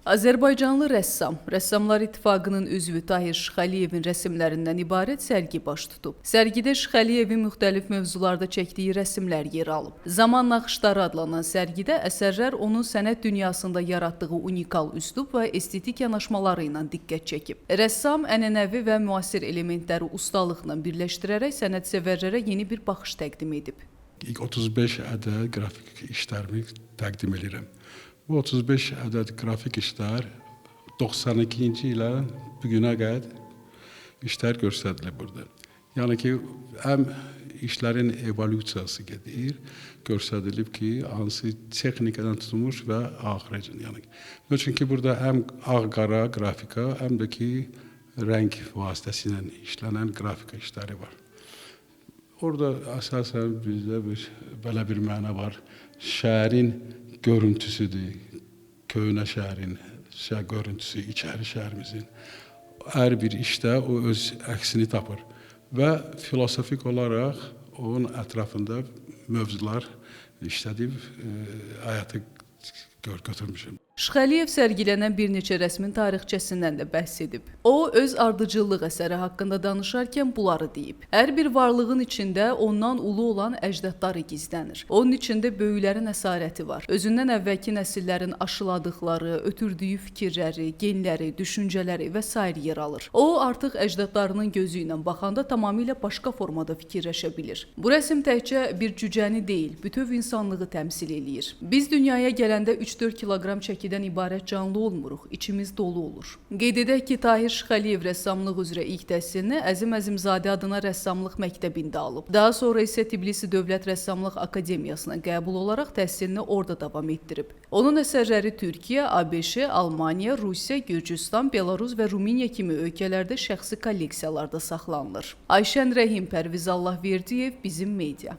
Azərbaycanlı rəssam, Rəssamlar İttifaqının üzvü Tahir Şıxəliyevin rəsmlərindən ibarət sərgi baş tutub. Sərgidə Şıxəliyevin müxtəlif mövzularda çəkdiyi rəsmlər yer alıb. Zaman naxışları adlanan sərgidə əsərlər onun sənət dünyasında yaratdığı unikal üslub və estetik yanaşmaları ilə diqqət çəkib. Rəssam ənənəvi və müasir elementləri ustalıqla birləşdirərək sənətsevərlərə yeni bir baxış təqdim edib. İlk 35 ədəd qrafik işlərimi təqdim edirəm. Bu 35 ədəd qrafik işlər 92-ci ilə bugünə qədər işlər göstərilir burada. Yəni ki, həm işlərin evolyusiyası gedir, göstərilib ki, hansı texnikadan tutulmuş və axırıcı. Yəni, çünki burada həm ağ-qara qrafika, həm də ki, rəng vasitəsilə işlənən qrafika işləri var. Orada əsasən bizdə belə bir məna var. Şəhərin görüntüsüdür. Köhnə şəhərin görüntüsü, içəri şəhərimizin. Hər bir işdə o öz əksini tapır. Və filosofik olaraq onun ətrafında mövzular işlədib həyata götürmüşəm. Şıxəliyev sərgilənən bir neçə rəsmin tarixçəsindən də bəhs edib. O, öz ardıcıllıq əsəri haqqında danışarkən bunları deyib. Hər bir varlığın içində ondan ulu olan əcdadları gizlənir. Onun içində böyüklərin əsarəti var. Özündən əvvəlki nəsillərin aşıladıqları, ötürdüyü fikirləri, genləri, düşüncələri və s. yer alır. O, artıq əcdadlarının gözü ilə baxanda tamamilə başqa formada fikirləşə bilir. Bu rəsm təkcə bir cücəni deyil, bütöv insanlığı təmsil eləyir. Biz dünyaya gələndə 3-4 kiloqram çəkidən ibarət canlı olmuruq, içimiz dolu olur. Qeyd edək ki, Tahir Şıxəliyev rəssamlıq üzrə ilk təhsilini Əzim Əzimzadə adına rəssamlıq məktəbində alıb. Daha sonra isə Tbilisi Dövlət Rəssamlıq Akademiyasına qəbul olaraq təhsilini orada davam etdirib. Onun əsərləri Türkiyə, ABŞ, Almaniya, Rusiya, Gürcüstan, Belarus və Rumıniya kimi ölkələrdə şəxsi kolleksiyalarda saxlanılır. Ayşən Rəhim, Pərviz Allahverdiyev, Bizim Media.